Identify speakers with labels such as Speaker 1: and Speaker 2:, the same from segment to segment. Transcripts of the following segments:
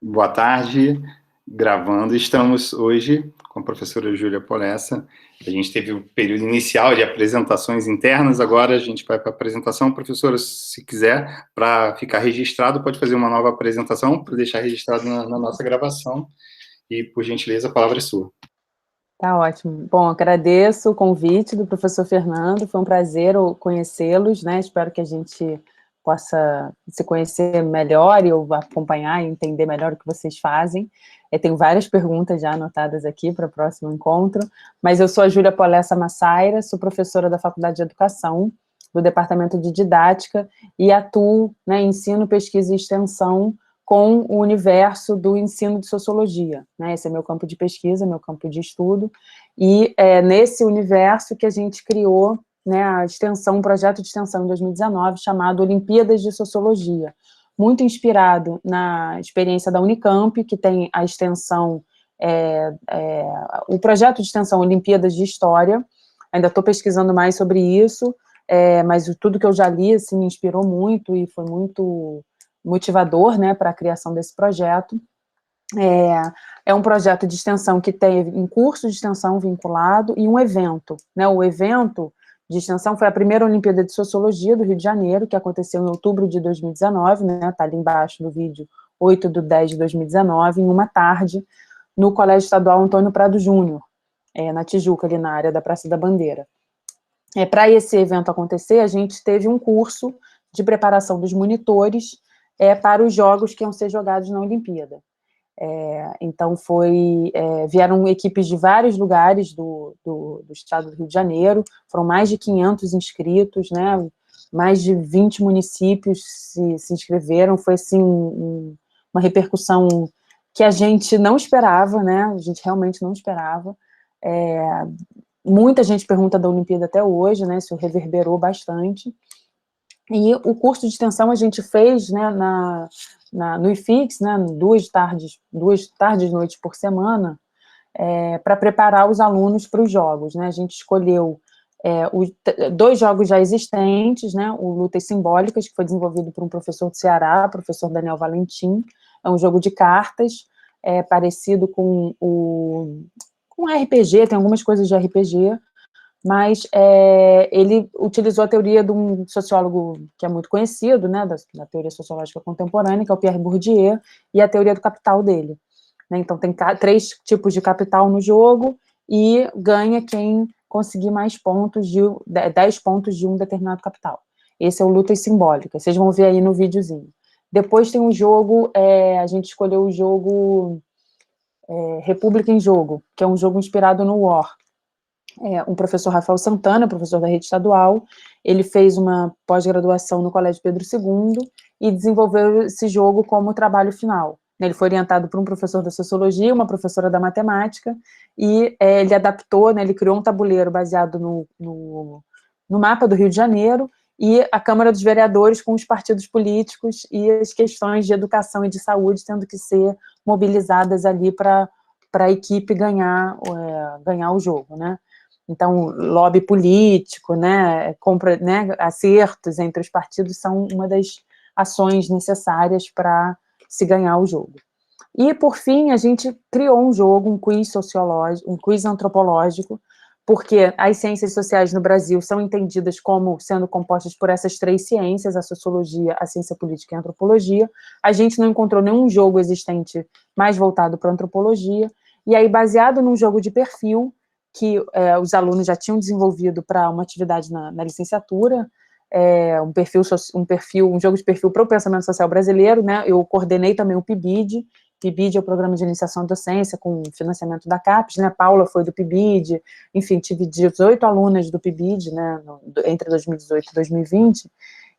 Speaker 1: Boa tarde, gravando. Estamos hoje com a professora Júlia Polessa. A gente teve o período inicial de apresentações internas, agora a gente vai para a apresentação. Professora, se quiser, para ficar registrado, pode fazer uma nova apresentação para deixar registrado na nossa gravação. E, por gentileza, a palavra é sua.
Speaker 2: Tá ótimo. Bom, agradeço o convite do professor Fernando, foi um prazer conhecê-los, né? Espero que a gente possa se conhecer melhor e eu acompanhar e entender melhor o que vocês fazem. Eu tenho várias perguntas já anotadas aqui para o próximo encontro, mas eu sou a Júlia Polessa Massaira, sou professora da Faculdade de Educação, do Departamento de Didática, e atuo, né, em ensino, pesquisa e extensão com o universo do ensino de sociologia, né? Esse é meu campo de pesquisa, meu campo de estudo, e é nesse universo que a gente criou, né, a extensão, um projeto de extensão em 2019, chamado Olimpíadas de Sociologia, muito inspirado na experiência da Unicamp, que tem a extensão, o projeto de extensão Olimpíadas de História. Ainda estou pesquisando mais sobre isso, mas tudo que eu já li, assim, me inspirou muito e foi muito motivador, né, para a criação desse projeto. É um projeto de extensão que tem um curso de extensão vinculado e um evento, né? O evento de extensão foi a primeira Olimpíada de Sociologia do Rio de Janeiro, que aconteceu em outubro de 2019, né? Está ali embaixo no vídeo, 8/10/2019, em uma tarde, no Colégio Estadual Antônio Prado Júnior, na Tijuca, ali na área da Praça da Bandeira. Para esse evento acontecer, a gente teve um curso de preparação dos monitores para os jogos que iam ser jogados na Olimpíada. Então, vieram equipes de vários lugares do estado do Rio de Janeiro, foram mais de 500 inscritos, né, mais de 20 municípios se inscreveram, foi assim, uma repercussão que a gente não esperava, né, a gente realmente não esperava. Muita gente pergunta da Olimpíada até hoje, né, isso reverberou bastante. E o curso de extensão a gente fez, né, no IFIX, né, duas tardes, noites por semana, para preparar os alunos para os jogos, né? A gente escolheu dois jogos já existentes, né? O Lutas Simbólicas, que foi desenvolvido por um professor do Ceará, professor Daniel Valentim, é um jogo de cartas, parecido com RPG, tem algumas coisas de RPG, mas ele utilizou a teoria de um sociólogo que é muito conhecido, né, da teoria sociológica contemporânea, que é o Pierre Bourdieu, e a teoria do capital dele. Né? Então, tem 3 tipos de capital no jogo, e ganha quem conseguir mais pontos, 10 pontos de um determinado capital. Esse é o Lutas Simbólicas, vocês vão ver aí no videozinho. Depois tem o jogo, a gente escolheu o jogo República em Jogo, que é um jogo inspirado no War. Um professor Rafael Santana, professor da rede estadual, ele fez uma pós-graduação no Colégio Pedro II e desenvolveu esse jogo como trabalho final. Ele foi orientado por um professor da sociologia, uma professora da matemática, e ele adaptou, né, ele criou um tabuleiro baseado no mapa do Rio de Janeiro e a Câmara dos Vereadores com os partidos políticos e as questões de educação e de saúde tendo que ser mobilizadas ali para a equipe ganhar o jogo, né? Então, lobby político, né, acertos entre os partidos são uma das ações necessárias para se ganhar o jogo. E, por fim, a gente criou um jogo, um quiz sociológico, um quiz antropológico, porque as ciências sociais no Brasil são entendidas como sendo compostas por essas 3 ciências, a sociologia, a ciência política e a antropologia. A gente não encontrou nenhum jogo existente mais voltado para a antropologia, e aí, baseado num jogo de perfil, que os alunos já tinham desenvolvido para uma atividade na licenciatura, um jogo de perfil para o pensamento social brasileiro, né? Eu coordenei também o PIBID. PIBID é o Programa de Iniciação à Docência, com financiamento da CAPES, né? Paula foi do PIBID, enfim, tive 18 alunas do PIBID, né, entre 2018 e 2020,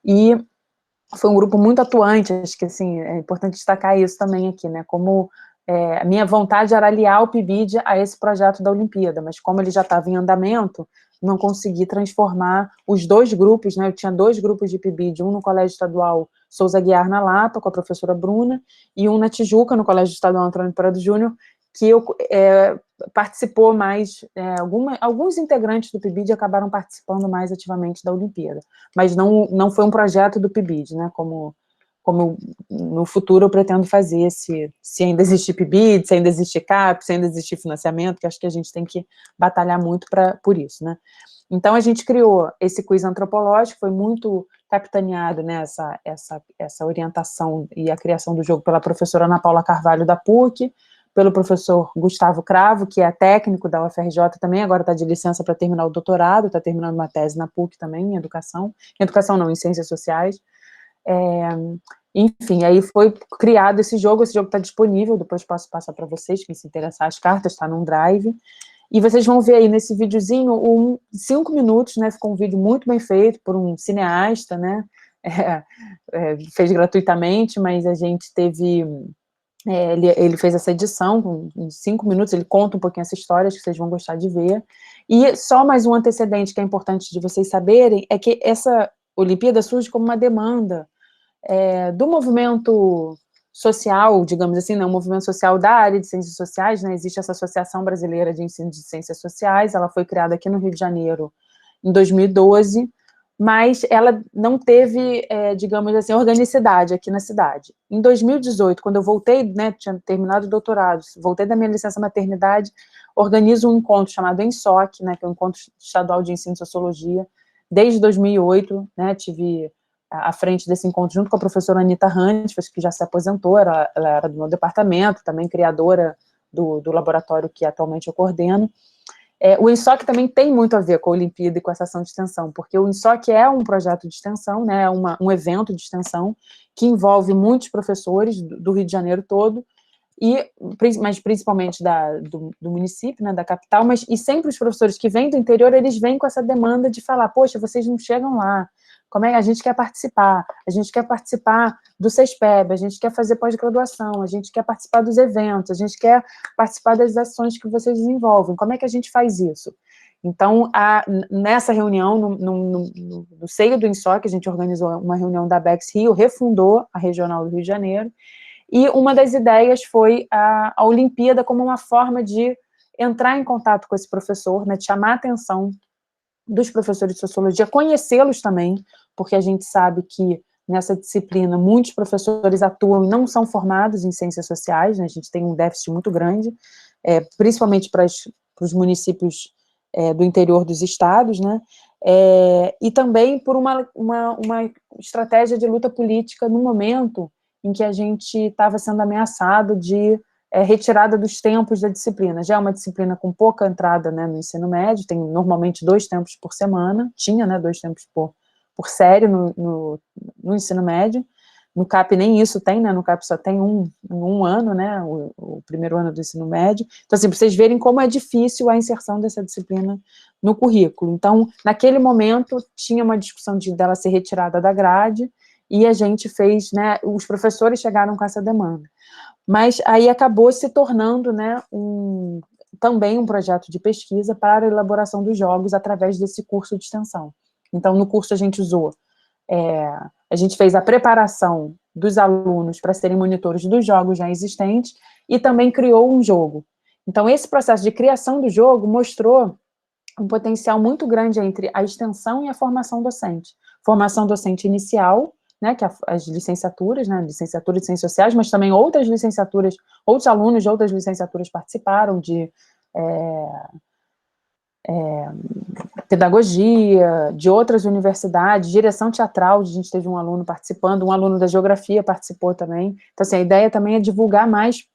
Speaker 2: e foi um grupo muito atuante. Acho que, assim, é importante destacar isso também aqui, né, como a minha vontade era aliar o PIBID a esse projeto da Olimpíada, mas como ele já estava em andamento, não consegui transformar os 2 grupos, né, eu tinha 2 grupos de PIBID, um no Colégio Estadual Souza Aguiar, na Lapa, com a professora Bruna, e um na Tijuca, no Colégio Estadual Antônio Prado Júnior, que participou mais, alguns integrantes do PIBID acabaram participando mais ativamente da Olimpíada, mas não foi um projeto do PIBID, né, como como no futuro eu pretendo fazer, se ainda existe PIBID, se ainda existe CAP, se ainda existe financiamento, que acho que a gente tem que batalhar muito por isso, né? Então, a gente criou esse quiz antropológico, foi muito capitaneado, né, essa orientação e a criação do jogo pela professora Ana Paula Carvalho, da PUC, pelo professor Gustavo Cravo, que é técnico da UFRJ também, agora está de licença para terminar o doutorado, está terminando uma tese na PUC também, em educação não, em ciências sociais. Enfim, aí foi criado esse jogo está disponível, depois posso passar para vocês, quem se interessar, as cartas, está num drive. E vocês vão ver aí nesse videozinho 5 minutos, né? Ficou um vídeo muito bem feito por um cineasta, né? Fez gratuitamente, mas a gente teve... ele fez essa edição, em 5 minutos, ele conta um pouquinho essa história, acho que vocês vão gostar de ver. E só mais um antecedente que é importante de vocês saberem, é que essa Olimpíada surge como uma demanda do movimento social, digamos assim, né, um movimento social da área de ciências sociais, né, existe essa Associação Brasileira de Ensino de Ciências Sociais, ela foi criada aqui no Rio de Janeiro em 2012, mas ela não teve, digamos assim, organicidade aqui na cidade. Em 2018, quando eu voltei, né, tinha terminado o doutorado, voltei da minha licença maternidade, organizo um encontro chamado ENSOC, né, que é o Encontro Estadual de Ensino de Sociologia, desde 2008, né, tive à frente desse encontro, junto com a professora Anita Rantes, que já se aposentou, ela era do meu departamento, também criadora do laboratório que atualmente eu coordeno. O ENSOC também tem muito a ver com a Olimpíada e com essa ação de extensão, porque o ENSOC é um projeto de extensão, né, um evento de extensão que envolve muitos professores do Rio de Janeiro todo, mas principalmente do município, né, da capital, e sempre os professores que vêm do interior, eles vêm com essa demanda de falar, poxa, vocês não chegam lá, como é que a gente quer participar? A gente quer participar do CESPEB, a gente quer fazer pós-graduação, a gente quer participar dos eventos, a gente quer participar das ações que vocês desenvolvem, como é que a gente faz isso? Então, nessa reunião, no seio do ENSOC, a gente organizou uma reunião da Bex Rio, refundou a Regional do Rio de Janeiro, e uma das ideias foi a Olimpíada como uma forma de entrar em contato com esse professor, né, de chamar a atenção dos professores de sociologia, conhecê-los também, porque a gente sabe que nessa disciplina muitos professores atuam e não são formados em ciências sociais, né, a gente tem um déficit muito grande, principalmente para os municípios do interior dos estados, né, e também por uma estratégia de luta política no momento em que a gente estava sendo ameaçado de retirada dos tempos da disciplina. Já é uma disciplina com pouca entrada, né, no ensino médio, tem normalmente 2 tempos por semana, tinha, né, 2 tempos por série no ensino médio, no CAP nem isso tem, né, no CAP só tem um ano, né, o primeiro ano do ensino médio. Então, assim, para vocês verem como é difícil a inserção dessa disciplina no currículo. Então, naquele momento, tinha uma discussão dela ser retirada da grade, e a gente fez, né, os professores chegaram com essa demanda. Mas aí acabou se tornando, né, também um projeto de pesquisa para a elaboração dos jogos através desse curso de extensão. Então, no curso a gente a gente fez a preparação dos alunos para serem monitores dos jogos já existentes e também criou um jogo. Então, esse processo de criação do jogo mostrou um potencial muito grande entre a extensão e a formação docente. Formação docente inicial, né, que as licenciaturas, né, licenciatura de Ciências Sociais, mas também outras licenciaturas, outros alunos de outras licenciaturas participaram de pedagogia, de outras universidades, direção teatral, a gente teve um aluno participando, um aluno da geografia participou também. Então, assim, a ideia também é divulgar mais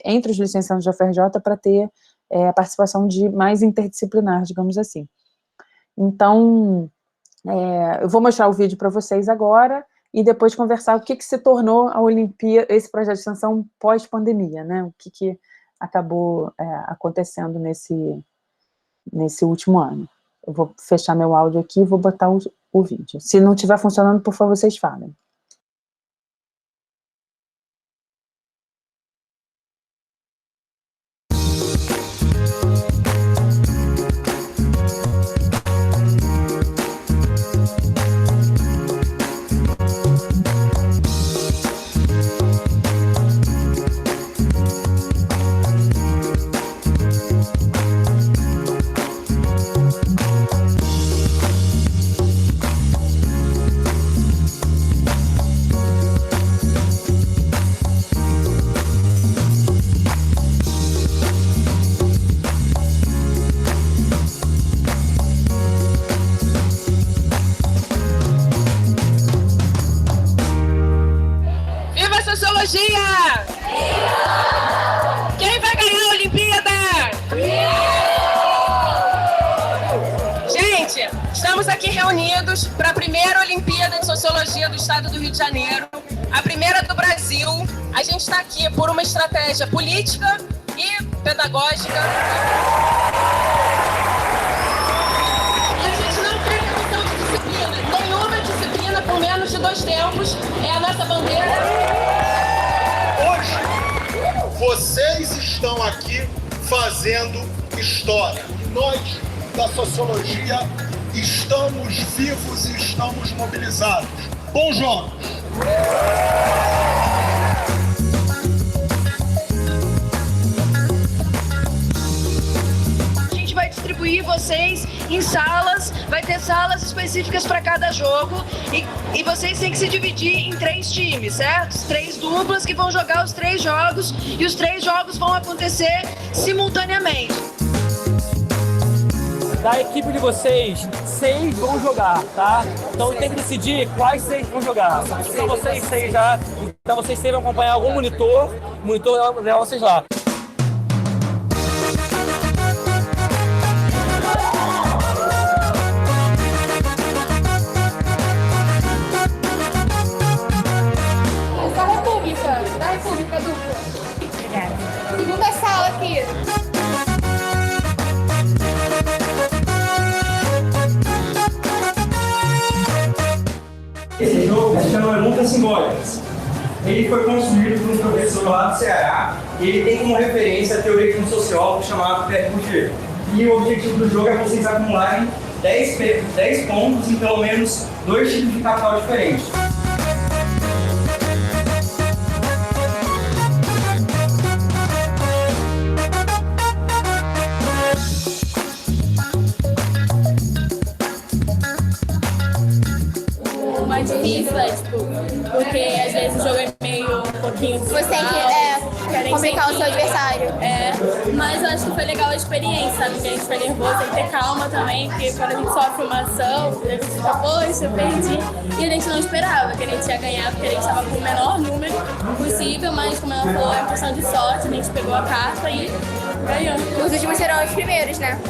Speaker 2: entre os licenciados da UFRJ para ter a participação de mais interdisciplinar, digamos assim. Então, eu vou mostrar o vídeo para vocês agora e depois conversar o que se tornou a Olimpíada, esse projeto de extensão pós-pandemia, né? O que acabou acontecendo nesse último ano. Eu vou fechar meu áudio aqui e vou botar o vídeo. Se não estiver funcionando, por favor, vocês falem.
Speaker 3: Sociologia? Quem vai ganhar a Olimpíada? Gente, estamos aqui reunidos para a primeira Olimpíada de Sociologia do Estado do Rio de Janeiro, a primeira do Brasil. A gente está aqui por uma estratégia política e pedagógica. A gente não tem redução de disciplina. Nenhuma disciplina com menos de 2 tempos é a nossa bandeira.
Speaker 4: Hoje, vocês estão aqui fazendo história. Nós, da Sociologia, estamos vivos e estamos mobilizados. Bons jogos!
Speaker 5: A gente vai distribuir vocês em salas, vai ter salas específicas para cada jogo e vocês têm que se dividir em 3 times, certo? 3 duplas que vão jogar os 3 jogos e os 3 jogos vão acontecer simultaneamente.
Speaker 6: Da equipe de vocês, 6 vão jogar, tá? Então tem que decidir quais 6 vão jogar. São vocês 6 já, então vocês 6 vão acompanhar algum monitor, o monitor vai levar vocês lá.
Speaker 7: Da República dupla. Obrigada. Segunda sala aqui.
Speaker 6: Esse jogo se chama Perguntas Simbólicas. Ele foi construído por um professor lá do Ceará e ele tem como referência a teoria de um sociólogo chamado Pierre Bourdieu. E o objetivo do jogo é vocês acumularem 10 pontos em pelo menos 2 tipos de capital diferentes.
Speaker 7: Mais difícil, tipo, porque às vezes o jogo é meio um pouquinho. Você tem que complicar o seu adversário. Mas eu acho que foi legal a experiência, sabe? Que a gente foi nervoso, tem que ter calma também, porque quando a gente sofre uma ação, a gente fica, poxa, eu perdi. E a gente não esperava que a gente ia ganhar, porque a gente estava com o menor número possível, mas como ela falou, é questão de sorte, a gente pegou a carta e ganhou. Os últimos serão os primeiros, né?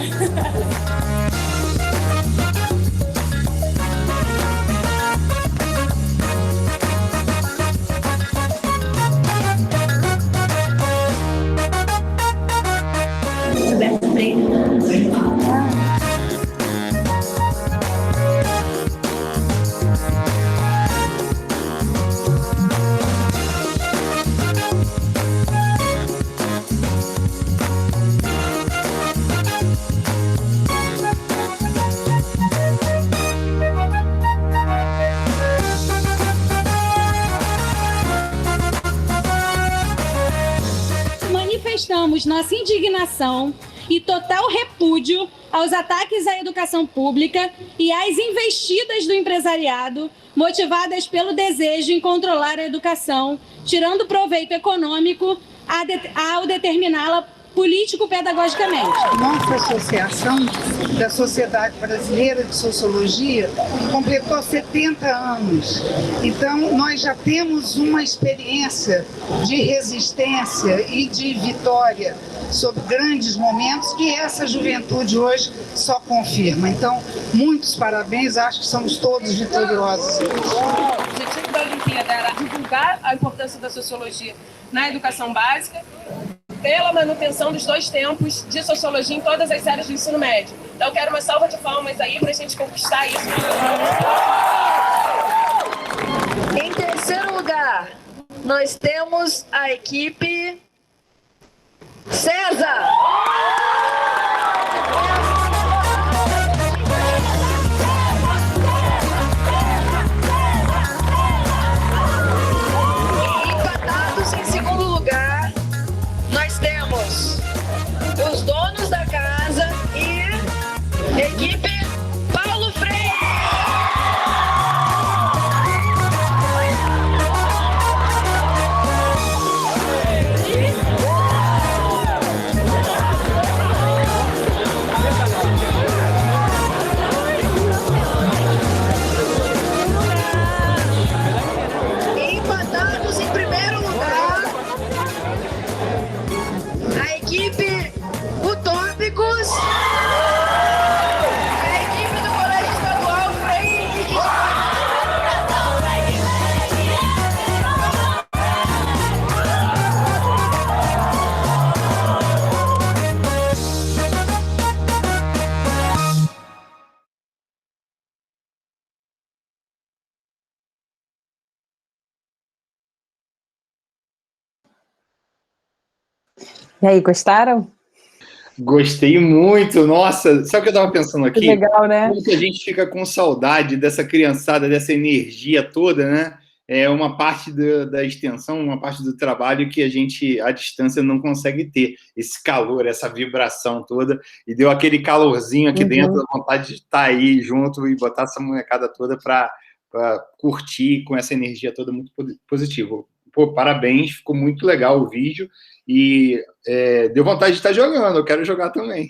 Speaker 8: Manifestamos nossa indignação e total repúdio aos ataques à educação pública e às investidas do empresariado motivadas pelo desejo em controlar a educação, tirando proveito econômico ao determiná-la político-pedagogicamente.
Speaker 9: Nossa Associação da Sociedade Brasileira de Sociologia completou 70 anos. Então, nós já temos uma experiência de resistência e de vitória sobre grandes momentos que essa juventude hoje só confirma. Então, muitos parabéns, acho que somos todos vitoriosos.
Speaker 3: O objetivo da Olimpíada era divulgar a importância da sociologia na educação básica, pela manutenção dos 2 tempos de sociologia em todas as séries do ensino médio. Então, eu quero uma salva de palmas aí para a gente conquistar isso.
Speaker 5: Em terceiro lugar, nós temos a equipe César. Empatados em segundo lugar, nós temos os donos da casa e a equipe Paulo Freire.
Speaker 2: E aí, gostaram?
Speaker 1: Gostei muito, nossa, sabe o que eu estava pensando aqui?
Speaker 2: Que legal, né?
Speaker 1: Como que a gente fica com saudade dessa criançada, dessa energia toda, né? É uma parte da extensão, uma parte do trabalho que a gente, à distância, não consegue ter. Esse calor, essa vibração toda, e deu aquele calorzinho aqui dentro, a vontade de estar aí junto e botar essa molecada toda para curtir com essa energia toda muito positiva. Pô, parabéns, ficou muito legal o vídeo, e deu vontade de estar jogando, eu quero jogar também.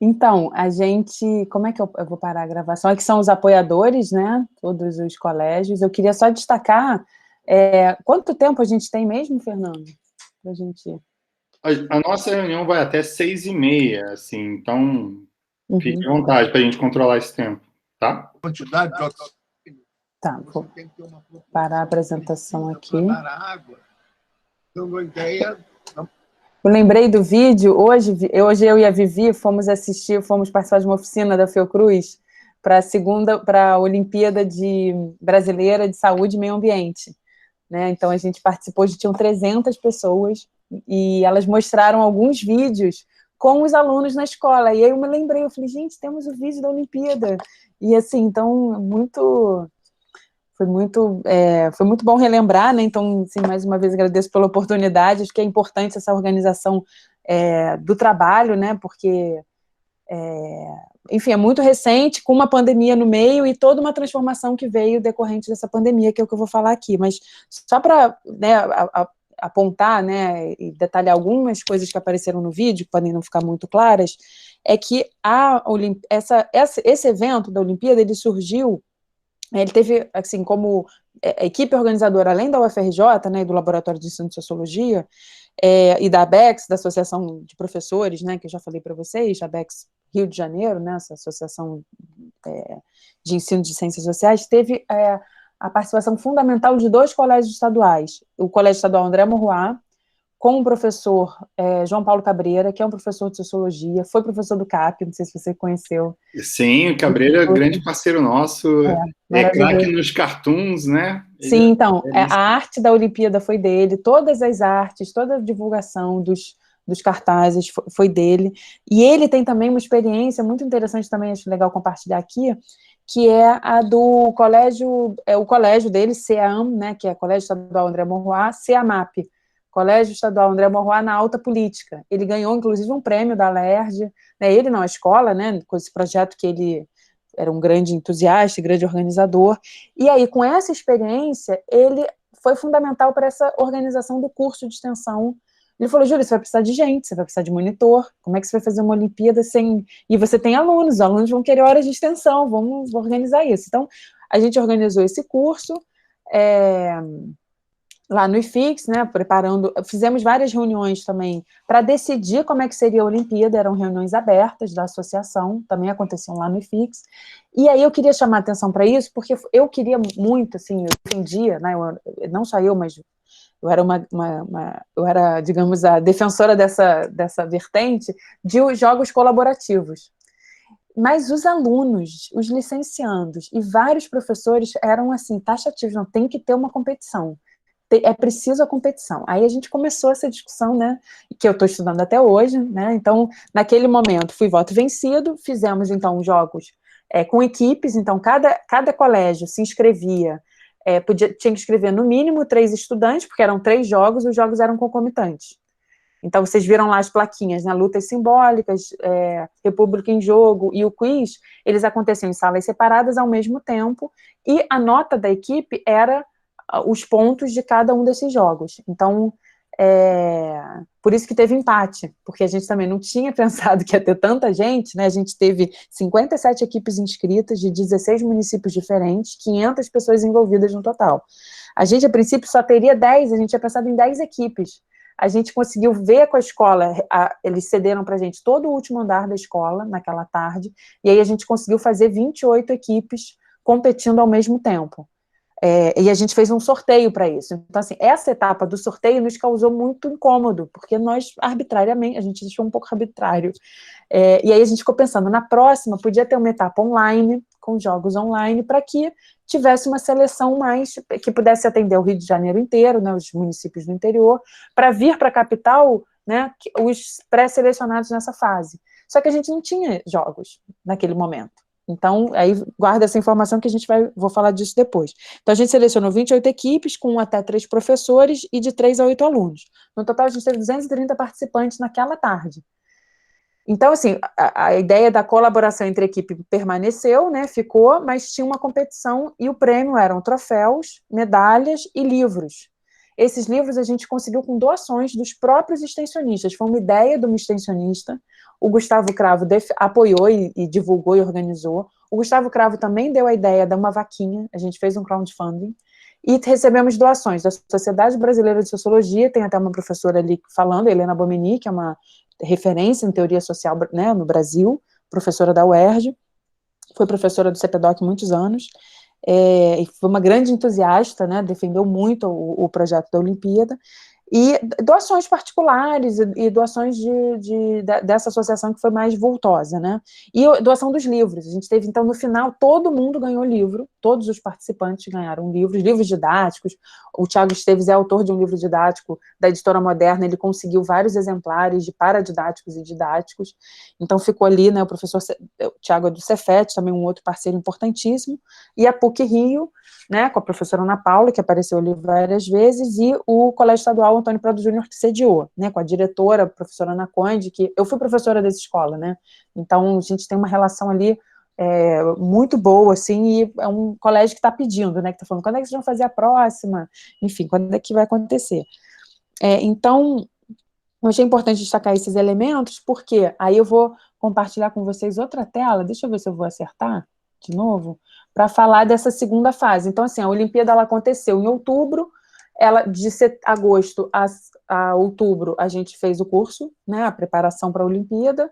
Speaker 2: Então, a gente... Como é que eu vou parar a gravação? É que são os apoiadores, né? Todos os colégios. Eu queria só destacar... quanto tempo a gente tem mesmo, Fernando? Pra gente...
Speaker 1: A nossa reunião vai até 6h30, assim, então fique à vontade para a gente controlar esse tempo, tá?
Speaker 4: Quantidade de...
Speaker 2: Tá, vou parar a apresentação aqui. Eu lembrei do vídeo, hoje eu e a Vivi fomos participar de uma oficina da Fiocruz para a Olimpíada Brasileira de Saúde e Meio Ambiente, né? Então a gente participou, tinham 300 pessoas, e elas mostraram alguns vídeos com os alunos na escola, e aí eu me lembrei, eu falei, gente, temos o vídeo da Olimpíada, e assim, então, foi muito bom relembrar, né? Então, assim, mais uma vez agradeço pela oportunidade, acho que é importante essa organização do trabalho, né? Porque, enfim, é muito recente, com uma pandemia no meio e toda uma transformação que veio decorrente dessa pandemia, que é o que eu vou falar aqui, mas só para, né, apontar, né, e detalhar algumas coisas que apareceram no vídeo, que podem não ficar muito claras, é que esse evento da Olimpíada, ele surgiu. Ele teve, assim, como equipe organizadora, além da UFRJ, né, do Laboratório de Ensino de Sociologia, e da ABEX, da Associação de Professores, né, que eu já falei para vocês, a ABEX Rio de Janeiro, né, essa Associação de Ensino de Ciências Sociais, teve a participação fundamental de 2 colégios estaduais, o Colégio Estadual André Morroá, com o professor João Paulo Cabreira, que é um professor de Sociologia, foi professor do CAP, não sei se você conheceu.
Speaker 1: Sim, o Cabreira é grande parceiro nosso, craque nos cartoons, né?
Speaker 2: Sim, então, a arte da Olimpíada foi dele, todas as artes, toda a divulgação dos cartazes foi dele, e ele tem também uma experiência muito interessante também, acho legal compartilhar aqui, que é a do colégio, o colégio dele, CEAM, né, que é Colégio Estadual André Morroá, CEAMAP, Colégio Estadual André Morroá na alta política. Ele ganhou, inclusive, um prêmio da LERJ, né, ele não, a escola, né, com esse projeto que ele era um grande entusiasta, grande organizador, e aí, com essa experiência, ele foi fundamental para essa organização do curso de extensão. Ele falou, Júlia, você vai precisar de gente, você vai precisar de monitor, como é que você vai fazer uma Olimpíada sem... E você tem alunos, os alunos vão querer horas de extensão, vamos organizar isso. Então, a gente organizou esse curso, lá no IFIX, né, fizemos várias reuniões também para decidir como é que seria a Olimpíada, eram reuniões abertas da associação, também aconteciam lá no IFIX, e aí eu queria chamar a atenção para isso, porque eu queria muito, assim, eu defendia, né, não só eu, mas eu era, digamos, a defensora dessa vertente de jogos colaborativos. Mas os alunos, os licenciandos e vários professores eram, assim, taxativos, não, tem que ter uma competição. É preciso a competição. Aí a gente começou essa discussão, né, que eu estou estudando até hoje, né, então, naquele momento, fui voto vencido, fizemos, então, jogos com equipes, então, cada colégio se inscrevia, tinha que escrever no mínimo 3 estudantes, porque eram 3 jogos, os jogos eram concomitantes. Então, vocês viram lá as plaquinhas, né, lutas simbólicas, República em Jogo e o quiz, eles aconteciam em salas separadas ao mesmo tempo, e a nota da equipe era os pontos de cada um desses jogos. Então, por isso que teve empate, porque a gente também não tinha pensado que ia ter tanta gente, né? A gente teve 57 equipes inscritas de 16 municípios diferentes, 500 pessoas envolvidas no total. A gente, a princípio, só teria 10, a gente tinha pensado em 10 equipes. A gente conseguiu ver com a escola, eles cederam para a gente todo o último andar da escola, naquela tarde, e aí a gente conseguiu fazer 28 equipes competindo ao mesmo tempo. E a gente fez um sorteio para isso. Então, assim, essa etapa do sorteio nos causou muito incômodo, porque nós, arbitrariamente, a gente deixou um pouco arbitrário. E aí a gente ficou pensando, na próxima, podia ter uma etapa online, com jogos online, para que tivesse uma seleção mais, que pudesse atender o Rio de Janeiro inteiro, né, os municípios do interior, para vir para a capital, né, os pré-selecionados nessa fase. Só que a gente não tinha jogos naquele momento. Então, aí guarda essa informação que vou falar disso depois. Então, a gente selecionou 28 equipes com até 3 professores e de 3 a 8 alunos. No total, a gente teve 230 participantes naquela tarde. Então, assim, a ideia da colaboração entre a equipe permaneceu, né, ficou, mas tinha uma competição e o prêmio eram troféus, medalhas e livros. Esses livros a gente conseguiu com doações dos próprios extensionistas. Foi uma ideia de uma extensionista. O Gustavo Cravo apoiou e divulgou e organizou. O Gustavo Cravo também deu a ideia de uma vaquinha. A gente fez um crowdfunding. E recebemos doações da Sociedade Brasileira de Sociologia. Tem até uma professora ali falando, Helena Bomini, que é uma referência em teoria social, né, no Brasil, professora da UERJ. Foi professora do CPDOC muitos anos. E foi uma grande entusiasta, né, defendeu muito o projeto da Olimpíada, e doações particulares e doações dessa associação que foi mais vultosa, né, e doação dos livros. A gente teve, então, no final, todo mundo ganhou livro, todos os participantes ganharam livros didáticos. O Thiago Esteves é autor de um livro didático da Editora Moderna, ele conseguiu vários exemplares de paradidáticos e didáticos, então ficou ali, né, o professor Thiago é do Cefet, também um outro parceiro importantíssimo, e a PUC-Rio, né, com a professora Ana Paula, que apareceu ali várias vezes, e o Colégio Estadual Antônio Prado Júnior, que sediou, né, com a diretora, a professora Ana Conde, que eu fui professora dessa escola, né, então a gente tem uma relação ali muito boa, assim, e é um colégio que está pedindo, né, que está falando, quando é que vocês vão fazer a próxima? Enfim, quando é que vai acontecer? Então, eu achei importante destacar esses elementos, porque aí eu vou compartilhar com vocês outra tela, deixa eu ver se eu vou acertar de novo, para falar dessa segunda fase. Então, assim, a Olimpíada ela aconteceu em outubro, de agosto a outubro a gente fez o curso, né, a preparação para a Olimpíada,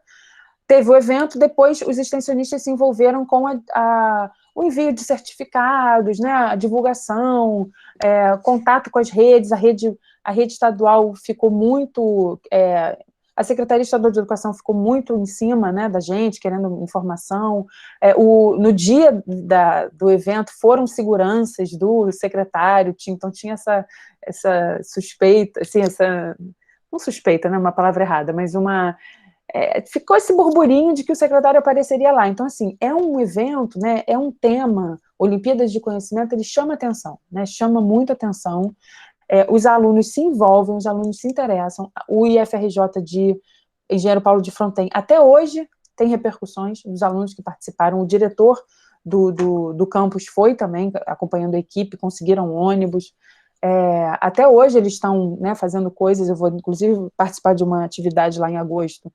Speaker 2: teve o evento, depois os extensionistas se envolveram com o envio de certificados, né, a divulgação, contato com as redes, a rede estadual ficou muito... a Secretaria Estadual de Educação ficou muito em cima, né, da gente, querendo informação. No dia do evento, foram seguranças do secretário, então tinha essa suspeita, assim, não suspeita, né, uma palavra errada, mas ficou esse burburinho de que o secretário apareceria lá. Então, assim, é um evento, né, é um tema, Olimpíadas de Conhecimento, ele chama atenção, né, chama muita atenção. Os alunos se envolvem, os alunos se interessam. O IFRJ de Engenheiro Paulo de Fronten, até hoje, tem repercussões dos alunos que participaram. O diretor do campus foi também, acompanhando a equipe, conseguiram ônibus. Até hoje eles estão, né, fazendo coisas, eu vou, inclusive, participar de uma atividade lá em agosto,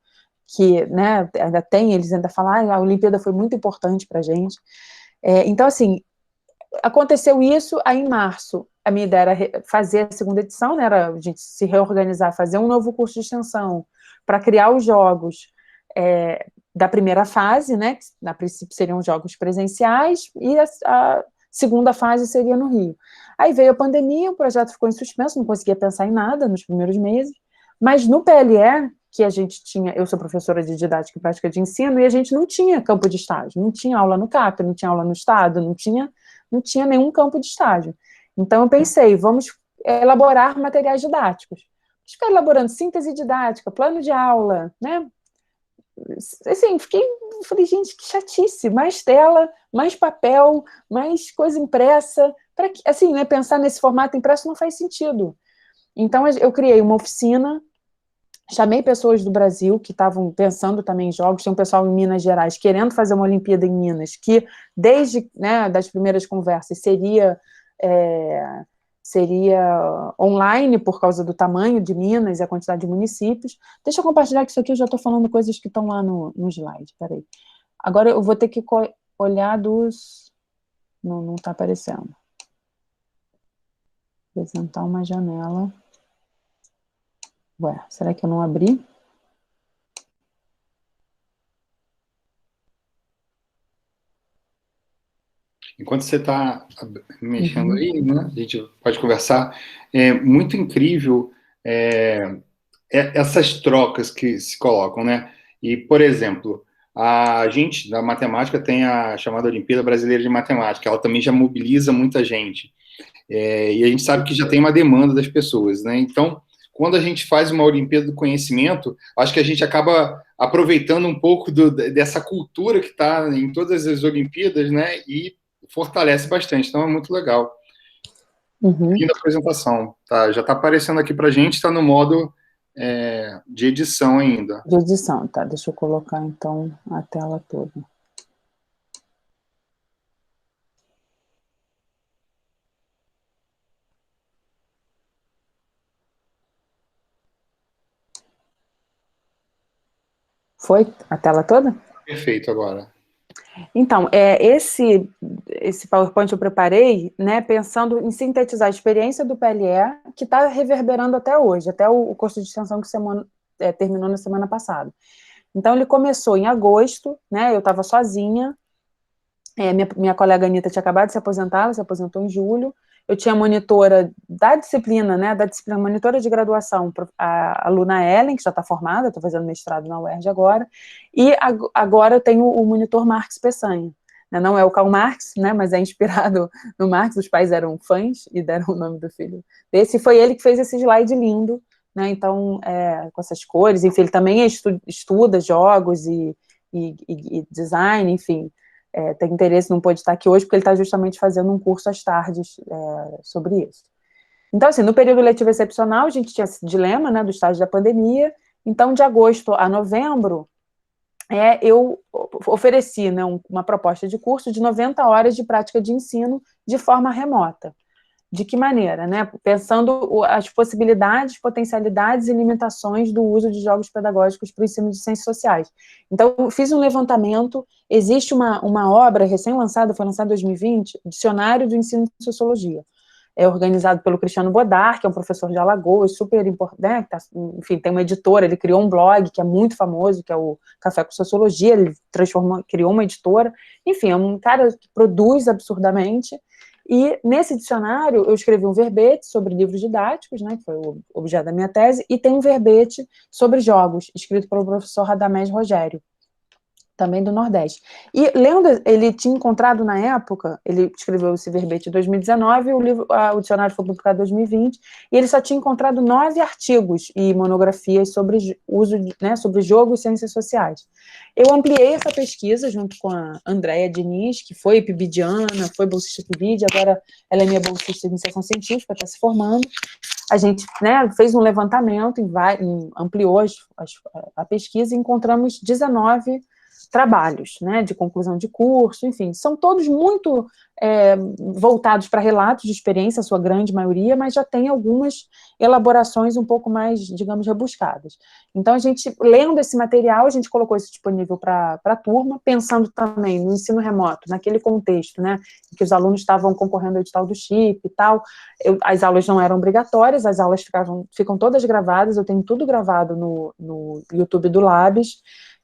Speaker 2: que, né, eles ainda falam, a Olimpíada foi muito importante para a gente. Então, assim, aconteceu isso, aí em março, a minha ideia era fazer a segunda edição, né, era a gente se reorganizar, fazer um novo curso de extensão, para criar os jogos da primeira fase, né, que a princípio seriam jogos presenciais, e a segunda fase seria no Rio. Aí veio a pandemia, o projeto ficou em suspenso, não conseguia pensar em nada nos primeiros meses, mas no PLE, que a gente tinha, eu sou professora de didática e prática de ensino, e a gente não tinha campo de estágio, não tinha aula no CAP, não tinha aula no Estado, não tinha nenhum campo de estágio. Então eu pensei, vamos elaborar materiais didáticos. Ficar elaborando síntese didática, plano de aula, né? Assim, falei, gente, que chatice, mais tela, mais papel, mais coisa impressa, assim, né, pensar nesse formato impresso não faz sentido. Então, eu criei uma oficina, chamei pessoas do Brasil que estavam pensando também em jogos, tinha um pessoal em Minas Gerais querendo fazer uma Olimpíada em Minas, que desde, né, das primeiras conversas seria online, por causa do tamanho de Minas e a quantidade de municípios. Deixa eu compartilhar que isso aqui eu já estou falando coisas que estão lá no slide, peraí. Agora eu vou ter que olhar dos... Não está aparecendo. Apresentar uma janela. Ué, será que eu não abri?
Speaker 1: Enquanto você está mexendo aí, né, a gente pode conversar. É muito incrível essas trocas que se colocam, né? E, por exemplo, A gente, da matemática, tem a chamada Olimpíada Brasileira de Matemática, ela também já mobiliza muita gente. E a gente sabe que já tem uma demanda das pessoas, né? Então, quando a gente faz uma Olimpíada do Conhecimento, acho que a gente acaba aproveitando um pouco dessa cultura que está em todas as Olimpíadas, né? E fortalece bastante, então é muito legal. Fim da apresentação, tá? Já está aparecendo aqui para a gente, está no modo de edição ainda.
Speaker 2: De edição, tá? Deixa eu colocar, então, a tela toda. Foi a tela toda?
Speaker 1: Perfeito agora.
Speaker 2: Então, esse PowerPoint eu preparei, né, pensando em sintetizar a experiência do PLE, que está reverberando até hoje, até o curso de extensão que terminou na semana passada. Então, ele começou em agosto, né, eu estava sozinha, minha colega Anitta tinha acabado de se aposentar, ela se aposentou em julho, eu tinha monitora da disciplina, monitora de graduação, a aluna Ellen, que já está formada, está fazendo mestrado na UERJ agora, e agora eu tenho o monitor Marx Peçanha. Não é o Karl Marx, né, mas é inspirado no Marx, os pais eram fãs e deram o nome do filho desse, e foi ele que fez esse slide lindo, né, então, com essas cores, enfim, ele também estuda jogos e design, enfim, tem interesse, não pôde estar aqui hoje, porque ele está justamente fazendo um curso às tardes sobre isso. Então, assim, no período letivo excepcional, a gente tinha esse dilema, né, do estágio da pandemia, então, de agosto a novembro, eu ofereci, né, uma proposta de curso de 90 horas de prática de ensino de forma remota. De que maneira, né? Pensando as possibilidades, potencialidades e limitações do uso de jogos pedagógicos para o ensino de ciências sociais. Então, eu fiz um levantamento, existe uma obra recém-lançada, foi lançada em 2020, Dicionário do Ensino de Sociologia, organizado pelo Cristiano Bodar, que é um professor de Alagoas, super importante, né? Enfim, tem uma editora, ele criou um blog que é muito famoso, que é o Café com Sociologia, ele criou uma editora, enfim, é um cara que produz absurdamente. E nesse dicionário eu escrevi um verbete sobre livros didáticos, né, que foi o objeto da minha tese, e tem um verbete sobre jogos, escrito pelo professor Radamés Rogério, também do Nordeste. E lendo, ele tinha encontrado na época, ele escreveu esse verbete em 2019, o dicionário foi publicado em 2020, e ele só tinha encontrado 9 artigos e monografias sobre uso, né, sobre jogo e ciências sociais. Eu ampliei essa pesquisa junto com a Andréia Diniz, que foi PIBidiana, foi bolsista PIBID, agora ela é minha bolsista de iniciação científica, está se formando. A gente, né, fez um levantamento, ampliou a pesquisa e encontramos 19 trabalhos, né, de conclusão de curso, enfim, são todos muito voltados para relatos de experiência, a sua grande maioria, mas já tem algumas elaborações um pouco mais, digamos, rebuscadas. Então, a gente, lendo esse material, a gente colocou isso disponível para a turma, pensando também no ensino remoto, naquele contexto, né, em que os alunos estavam concorrendo ao edital do CHIP e tal, as aulas não eram obrigatórias, as aulas ficam todas gravadas, eu tenho tudo gravado no YouTube do Labs,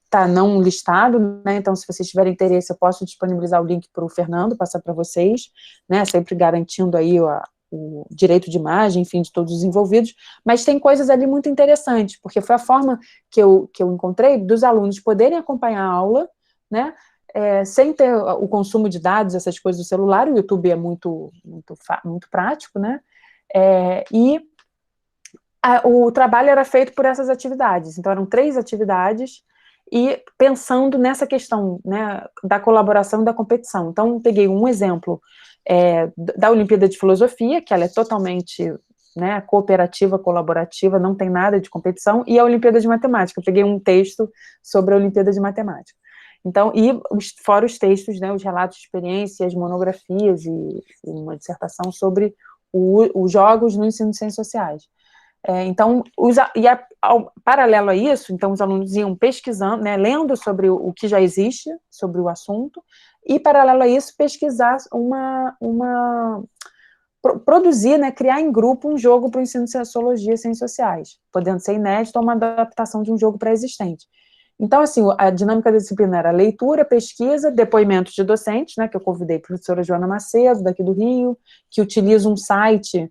Speaker 2: está não listado, né, então se vocês tiverem interesse eu posso disponibilizar o link para o Fernando, passar para vocês, né, sempre garantindo aí o direito de imagem, enfim, de todos os envolvidos, mas tem coisas ali muito interessantes, porque foi a forma que eu encontrei dos alunos poderem acompanhar a aula, né, sem ter o consumo de dados, essas coisas do celular, o YouTube é muito prático, né, e o trabalho era feito por essas atividades, então eram 3 atividades, e pensando nessa questão, né, da colaboração e da competição. Então, peguei um exemplo da Olimpíada de Filosofia, que ela é totalmente, né, cooperativa, colaborativa, não tem nada de competição, e a Olimpíada de Matemática. Eu peguei um texto sobre a Olimpíada de Matemática. Então, fora os textos, né, os relatos de experiência, as monografias e uma dissertação sobre os jogos no ensino de ciências sociais. Então, paralelo a isso, então os alunos iam pesquisando, né, lendo sobre o que já existe, sobre o assunto, e paralelo a isso, pesquisar produzir, né, criar em grupo um jogo para o ensino de sociologia e ciências sociais, podendo ser inédito ou uma adaptação de um jogo pré-existente. Então, assim, a dinâmica da disciplina era leitura, pesquisa, depoimentos de docentes, né, que eu convidei a professora Joana Macedo, daqui do Rio, que utiliza um site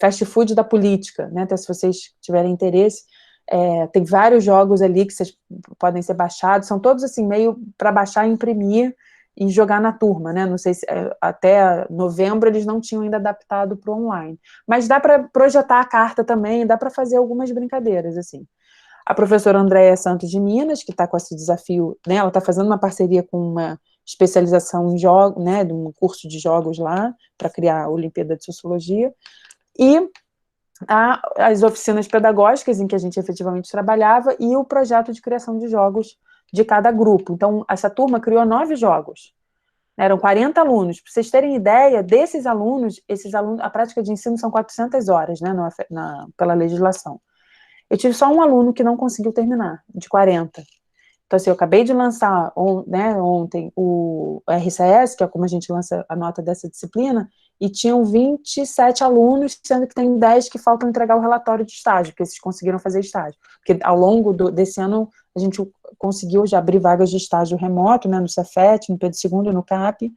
Speaker 2: fast food da política, né, até se vocês tiverem interesse, Tem vários jogos ali que vocês podem ser baixados, são todos assim, meio para baixar e imprimir e jogar na turma, né? Não sei se até novembro eles não tinham ainda adaptado para o online. Mas dá para projetar a carta também, dá para fazer algumas brincadeiras, assim. A professora Andréia Santos de Minas, que está com esse desafio, né? Ela está fazendo uma parceria com uma especialização em jogos, né? De um curso de jogos lá, para criar a Olimpíada de Sociologia. E as oficinas pedagógicas em que a gente efetivamente trabalhava e o projeto de criação de jogos de cada grupo. Então, essa turma criou 9 jogos. Eram 40 alunos. Para vocês terem ideia, desses alunos, a prática de ensino são 400 horas, né, pela legislação. Eu tive só um aluno que não conseguiu terminar, de 40. Então, assim, eu acabei de lançar ontem o RCS, que é como a gente lança a nota dessa disciplina, e tinham 27 alunos, sendo que tem 10 que faltam entregar o relatório de estágio, porque eles conseguiram fazer estágio. Porque ao longo desse ano, a gente conseguiu já abrir vagas de estágio remoto, né, no Cefet, no Pedro II, no CAP,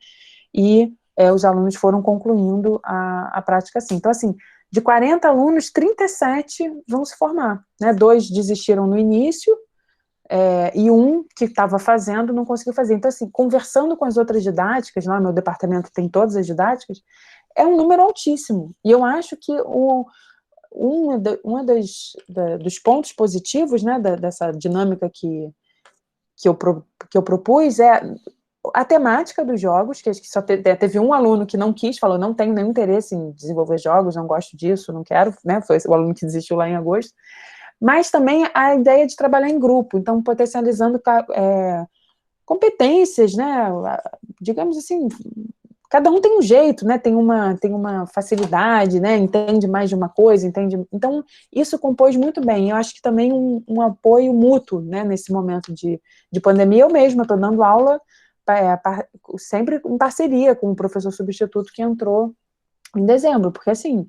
Speaker 2: e os alunos foram concluindo a prática assim. Então, assim, de 40 alunos, 37 vão se formar, né? 2 desistiram no início, e um que estava fazendo não conseguiu fazer. Então, assim, conversando com as outras didáticas, lá no meu departamento tem todas as didáticas, é um número altíssimo. E eu acho que dos pontos positivos, né, dessa dinâmica que eu propus é a temática dos jogos, que só teve um aluno que não quis, falou, não tenho nenhum interesse em desenvolver jogos, não gosto disso, não quero, né, foi o aluno que desistiu lá em agosto, mas também a ideia de trabalhar em grupo, então potencializando competências, né, digamos assim, cada um tem um jeito, né, tem uma facilidade, né, entende mais de uma coisa, então isso compôs muito bem. Eu acho que também um apoio mútuo, né, nesse momento de pandemia. Eu mesma estou dando aula sempre em parceria com o professor substituto que entrou em dezembro, porque assim,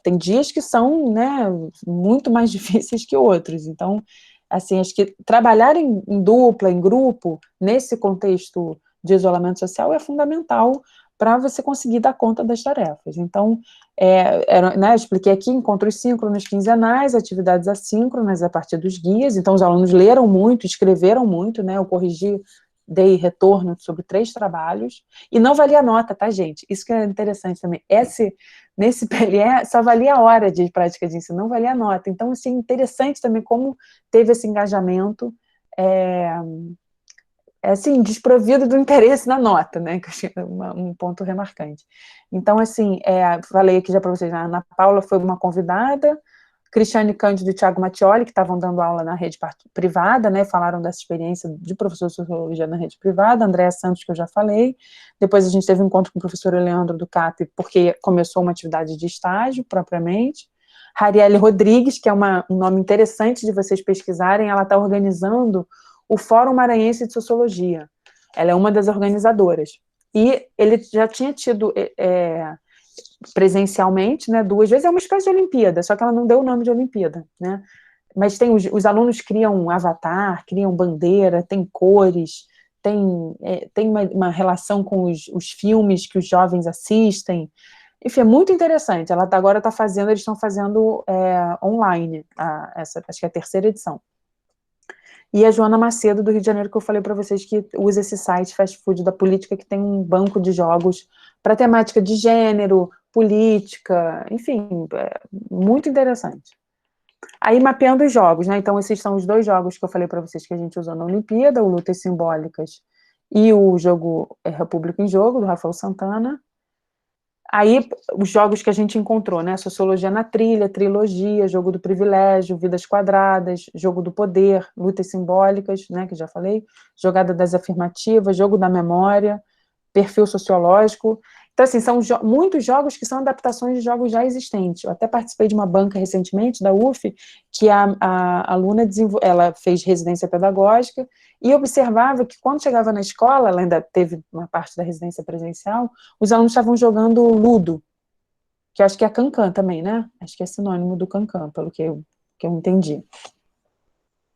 Speaker 2: tem dias que são, né, muito mais difíceis que outros, então, assim, acho que trabalhar em dupla, em grupo, nesse contexto de isolamento social é fundamental para você conseguir dar conta das tarefas. Então, né, eu expliquei aqui, encontros síncronos quinzenais, atividades assíncronas a partir dos guias, então os alunos leram muito, escreveram muito, né, eu corrigi, dei retorno sobre 3 trabalhos, e não valia nota, tá, gente? Isso que é interessante também. Nesse PLE, só valia a hora de prática de ensino, não valia a nota. Então, assim, interessante também como teve esse engajamento, assim, desprovido do interesse na nota, né, que é um ponto remarcante. Então, assim, falei aqui já para vocês, a Ana Paula foi uma convidada, Cristiane Cândido e Thiago Mattioli, que estavam dando aula na rede privada, né, falaram dessa experiência de professor de sociologia na rede privada, Andréa Santos, que eu já falei, depois a gente teve um encontro com o professor Leandro do CAP, porque começou uma atividade de estágio, propriamente, Harielle Rodrigues, que é um nome interessante de vocês pesquisarem, ela está organizando o Fórum Maranhense de Sociologia, ela é uma das organizadoras, e ele já tinha tido presencialmente, né, 2 vezes, é uma espécie de Olimpíada, só que ela não deu o nome de Olimpíada, né, mas tem os alunos criam avatar, criam bandeira, tem cores, tem uma relação com os filmes que os jovens assistem, enfim, é muito interessante. Ela agora eles estão fazendo online, acho que é a 3ª edição. E a Joana Macedo, do Rio de Janeiro, que eu falei para vocês, que usa esse site Fast Food da Política, que tem um banco de jogos para temática de gênero, política, enfim, muito interessante. Aí, mapeando os jogos, né? Então, esses são os 2 jogos que eu falei para vocês que a gente usou na Olimpíada, o Lutas Simbólicas e o jogo República em Jogo, do Rafael Santana. Aí, os jogos que a gente encontrou, né? Sociologia na Trilha, Trilogia, Jogo do Privilégio, Vidas Quadradas, Jogo do Poder, Lutas Simbólicas, né? Que já falei, Jogada das Afirmativas, Jogo da Memória, Perfil Sociológico. Então, assim, são muitos jogos que são adaptações de jogos já existentes. Eu até participei de uma banca recentemente, da UF, que a aluna ela fez residência pedagógica e observava que quando chegava na escola, ela ainda teve uma parte da residência presencial, os alunos estavam jogando Ludo, que eu acho que é Cancan também, né? Acho que é sinônimo do Cancan, pelo que eu entendi.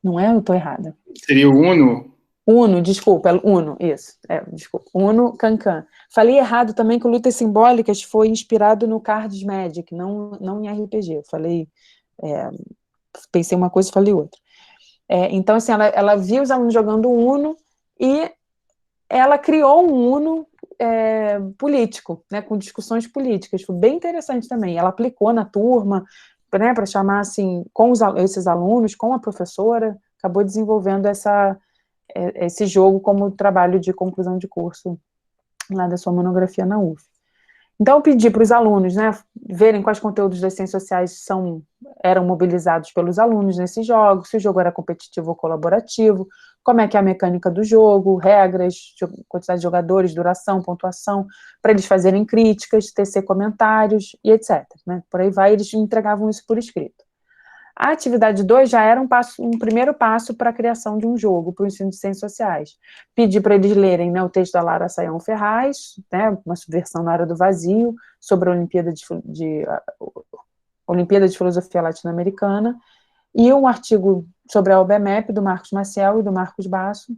Speaker 2: Não é? Eu estou errada.
Speaker 1: Seria o Uno?
Speaker 2: Uno, desculpa, Uno, isso, desculpa, Uno, Cancan. Falei errado também que o Lutas Simbólicas foi inspirado no Cards Magic, não em RPG, eu falei pensei uma coisa e falei outra. Então, assim, ela via os alunos jogando Uno e ela criou um Uno político, né, com discussões políticas. Foi bem interessante também. Ela aplicou na turma, né, para chamar, assim, com esses alunos, com a professora, acabou desenvolvendo esse jogo como trabalho de conclusão de curso lá da sua monografia na UF. Então, eu pedi para os alunos, né, verem quais conteúdos das ciências sociais eram mobilizados pelos alunos nesses jogos, se o jogo era competitivo ou colaborativo, como é que é a mecânica do jogo, regras, quantidade de jogadores, duração, pontuação, para eles fazerem críticas, tecer comentários e etc. Né? Por aí vai, eles entregavam isso por escrito. A atividade 2 já era um primeiro passo para a criação de um jogo, para o ensino de ciências sociais. Pedi para eles lerem, né, o texto da Lara Sayão Ferraz, né, uma subversão na Era do Vazio, sobre a Olimpíada de Filosofia Latino-Americana, e um artigo sobre a OBMEP, do Marcos Maciel e do Marcos Basso,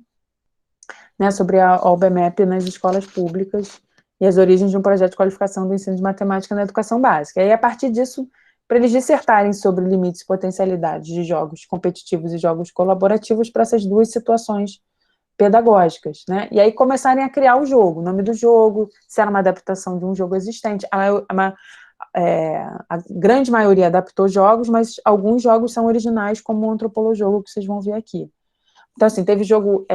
Speaker 2: né, sobre a OBMEP nas escolas públicas e as origens de um projeto de qualificação do ensino de matemática na educação básica. E aí, a partir disso, para eles dissertarem sobre limites e potencialidades de jogos competitivos e jogos colaborativos para essas duas situações pedagógicas, né? E aí começarem a criar o jogo, o nome do jogo, se era uma adaptação de um jogo existente. A grande maioria adaptou jogos, mas alguns jogos são originais, como o Antropolojogo, que vocês vão ver aqui. Então, assim, teve jogo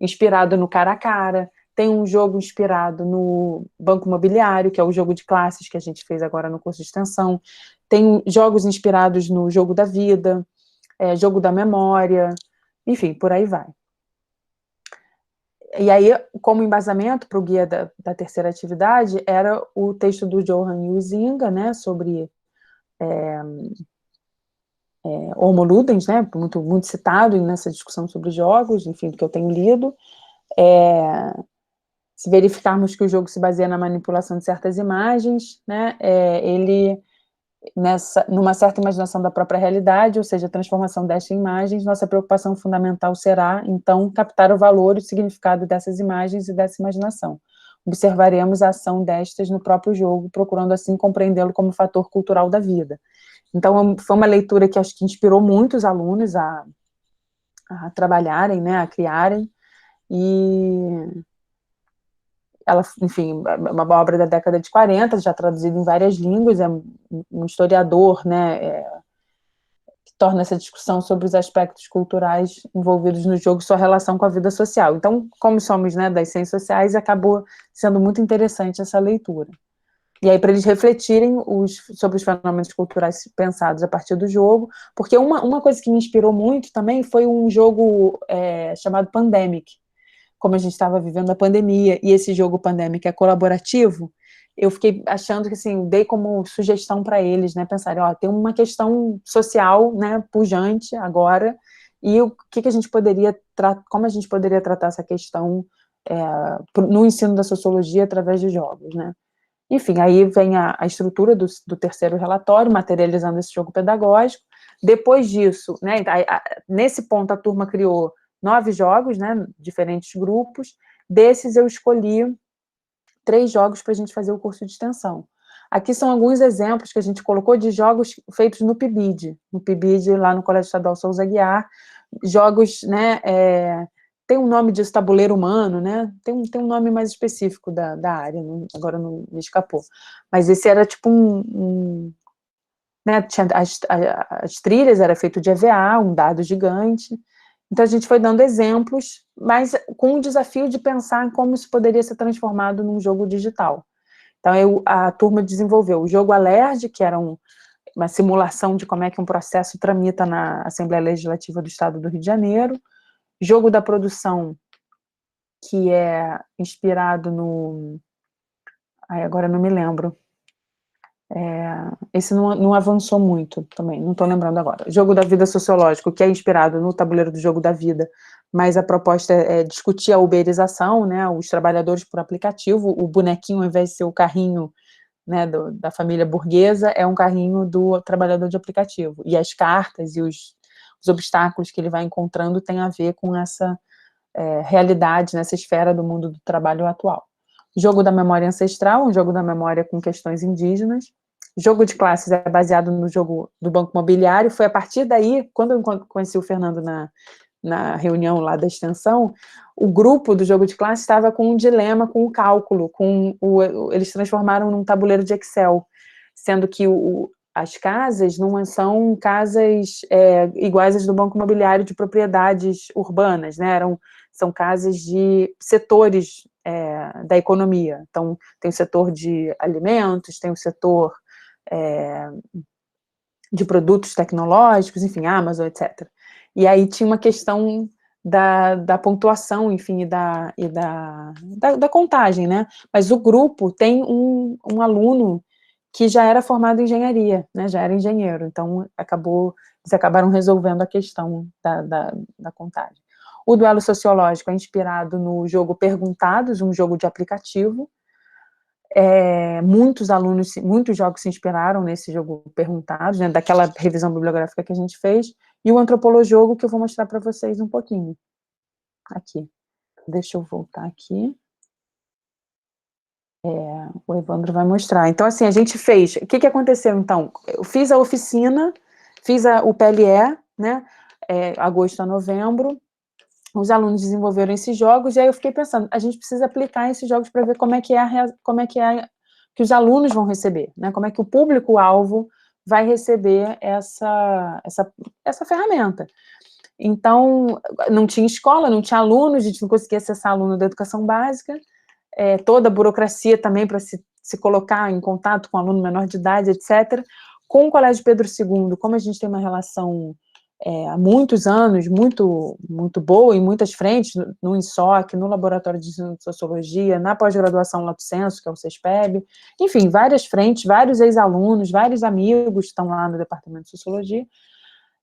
Speaker 2: inspirado no Cara a Cara, tem um jogo inspirado no Banco Imobiliário, que é o jogo de classes que a gente fez agora no curso de extensão, tem jogos inspirados no Jogo da Vida, Jogo da Memória, enfim, por aí vai. E aí, como embasamento para o guia da terceira atividade, era o texto do Johan Huizinga, né, sobre Homo Ludens, né, muito, muito citado nessa discussão sobre jogos, enfim, do que eu tenho lido. Se verificarmos que o jogo se baseia na manipulação de certas imagens, né, ele, numa certa imaginação da própria realidade, ou seja, a transformação destas imagens, nossa preocupação fundamental será, então, captar o valor e o significado dessas imagens e dessa imaginação. Observaremos a ação destas no próprio jogo, procurando, assim, compreendê-lo como fator cultural da vida. Então, foi uma leitura que acho que inspirou muitos alunos a trabalharem, né, a criarem, e ela, enfim, uma obra da década de 40, já traduzida em várias línguas, é um historiador, né, que torna essa discussão sobre os aspectos culturais envolvidos no jogo, sua relação com a vida social. Então, como somos, né, das ciências sociais, acabou sendo muito interessante essa leitura. E aí, para eles refletirem sobre os fenômenos culturais pensados a partir do jogo, porque uma coisa que me inspirou muito também foi um jogo chamado Pandemic, como a gente estava vivendo a pandemia, e esse jogo Pandemic é colaborativo, eu fiquei achando que, assim, dei como sugestão para eles, né, pensarem, tem uma questão social, né, pujante agora, e o que a gente poderia, como a gente poderia tratar essa questão no ensino da sociologia através de jogos, né. Enfim, aí vem a estrutura do terceiro relatório, materializando esse jogo pedagógico. Depois disso, né, nesse ponto a turma criou 9 jogos, né, diferentes grupos. Desses eu escolhi 3 jogos para a gente fazer o curso de extensão. Aqui são alguns exemplos que a gente colocou de jogos feitos no PIBID, lá no Colégio Estadual Souza Aguiar, jogos, né, tem um nome disso, tabuleiro humano, né, tem um nome mais específico da área, agora não me escapou, mas esse era tipo né, as trilhas era feito de EVA, um dado gigante. Então, a gente foi dando exemplos, mas com o desafio de pensar em como isso poderia ser transformado num jogo digital. Então, a turma desenvolveu o jogo Alerj, que era uma simulação de como é que um processo tramita na Assembleia Legislativa do Estado do Rio de Janeiro, jogo da produção, que é inspirado no... agora não me lembro. Esse não avançou muito também, não estou lembrando agora. Jogo da vida sociológico, que é inspirado no tabuleiro do jogo da vida, mas a proposta é discutir a uberização, né, os trabalhadores por aplicativo, o bonequinho, ao invés de ser o carrinho, né, da família burguesa, é um carrinho do trabalhador de aplicativo. E as cartas e os obstáculos que ele vai encontrando têm a ver com essa realidade, nessa esfera do mundo do trabalho atual. Jogo da memória ancestral, um jogo da memória com questões indígenas. jogo de classes é baseado no jogo do Banco Imobiliário. Foi a partir daí, quando eu conheci o Fernando na reunião lá da extensão, o grupo do jogo de classe estava com um dilema com o cálculo, eles transformaram num tabuleiro de Excel, sendo que as casas não são casas iguais às do Banco Imobiliário de propriedades urbanas, né? São casas de setores da economia. Então, tem o setor de alimentos, tem o setor de produtos tecnológicos, enfim, Amazon, etc. E aí tinha uma questão da pontuação, enfim, e da contagem, né? Mas o grupo tem um aluno que já era formado em engenharia, né? Já era engenheiro, então eles acabaram resolvendo a questão da contagem. O duelo sociológico é inspirado no jogo Perguntados, um jogo de aplicativo. Muitos jogos se inspiraram nesse jogo Perguntados, né, daquela revisão bibliográfica que a gente fez, e o Antropolojogo, que eu vou mostrar para vocês um pouquinho. Aqui. Deixa eu voltar aqui. O Evandro vai mostrar. Então, assim, a gente fez... O que aconteceu, então? Eu fiz a oficina, fiz o PLE, né, agosto a novembro. Os alunos desenvolveram esses jogos, e aí eu fiquei pensando, a gente precisa aplicar esses jogos para ver como é que que os alunos vão receber, né? Como é que o público-alvo vai receber essa ferramenta. Então, não tinha escola, não tinha alunos, a gente não conseguia acessar aluno da educação básica, toda a burocracia também para se colocar em contato com aluno menor de idade, etc. Com o Colégio Pedro II, como a gente tem uma relação há muitos anos, muito, muito boa, em muitas frentes, no INSOC, no Laboratório de Ensino de Sociologia, na pós-graduação Lato Sensu, que é o CESPEB, enfim, várias frentes, vários ex-alunos, vários amigos estão lá no Departamento de Sociologia.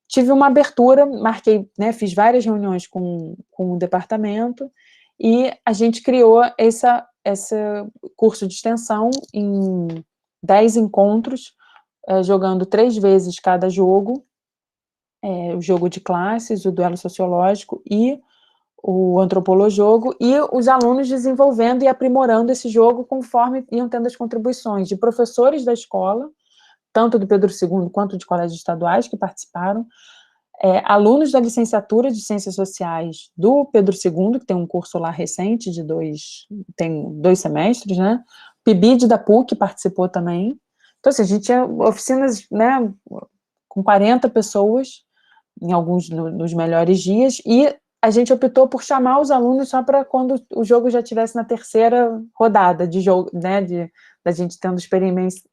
Speaker 2: Tive uma abertura, marquei, né, fiz várias reuniões com o departamento, e a gente criou esse curso de extensão em 10 encontros, jogando 3 vezes cada jogo, o jogo de classes, o duelo sociológico e o antropolojogo, e os alunos desenvolvendo e aprimorando esse jogo conforme iam tendo as contribuições de professores da escola, tanto do Pedro II quanto de colégios estaduais que participaram, alunos da licenciatura de Ciências Sociais do Pedro II, que tem um curso lá recente, tem 2 semestres, né? PIBID da PUC participou também. Então, assim, a gente tinha oficinas, né, com 40 pessoas, em alguns nos melhores dias, e a gente optou por chamar os alunos só para quando o jogo já estivesse na 3ª rodada de jogo, né, da gente tendo